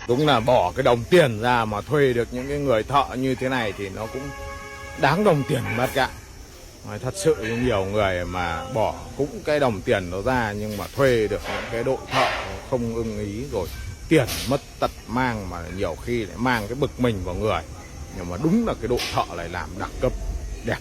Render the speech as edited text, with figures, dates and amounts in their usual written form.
Đúng là bỏ cái đồng tiền ra mà thuê được những cái người thợ như thế này thì nó cũng đáng đồng tiền mất cả. Thật sự nhiều người mà bỏ cũng cái đồng tiền đó ra nhưng mà thuê được những cái đội thợ không ưng ý rồi tiền mất tật mang, mà nhiều khi lại mang cái bực mình vào người. Nhưng mà đúng là cái đội thợ lại làm đẳng cấp đẹp.